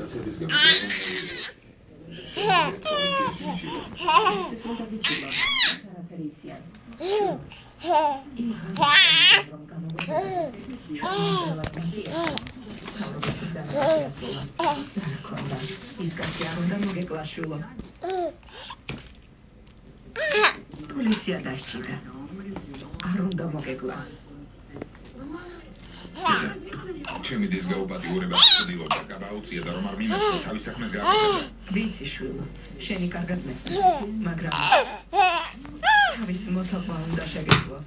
კაცების გამო Poliția daștită. Arundă mogegla. ჩემი დის გაუპატიურება ცდილობდა გაბაუწია და რომ არ მიმეცნო თავის საქმეს გააკეთებდა. ვიცი შვილო, შენი კარგად მესმის, მაგრამ თავის მოთხოვნა უნდა შეგეძლოს.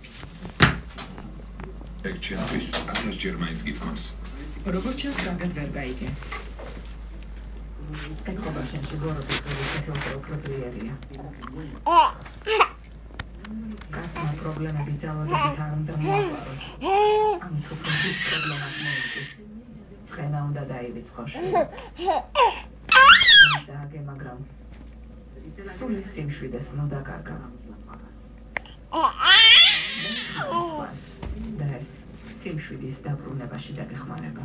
ეგ ჩემთვის 1000 ჯერ მაინც გითხრობს. როგორც ჩანს, კარგად ვერ გაიგე. ეკობა შენში გორობის ორი ოქროძლიერია. კაცმა პრობლემები ძალადობით არ უნდა მოაყაროს. ამით უფრო პრობლემას მოუწევს. ცხენა უნდა დაივიწყოს. ძაგე, მაგრამ სული სიმშვიდეს ნუ დაკარგა. და ეს სიმშვიდის დაბრუნებაში დაგეხმარება.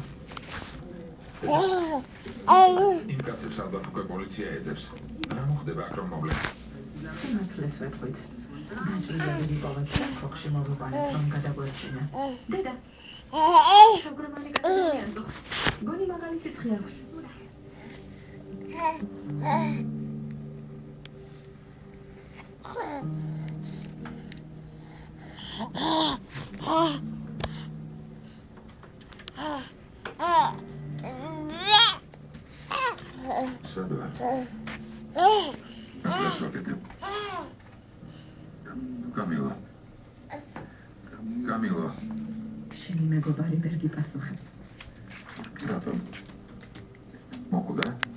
იმ კაცებს ალბათ უკვე პოლიცია ეძებს. რა მოხდება აქ რომ მოვლენ? სიმართლეს ვეთქვით. დაჭირებული პოვეთ ხოხში მოვიყვანეთ რომ გადაგვერჩინა. დედა. შეგრემანი გადაიანდო. გონი მაგალი სიცხე აქვს. სადაა? ეს ვაკეთებ. Camilo. შენი მეგობარი ვერ გიპასუხებს. რატომ? მოკვდა?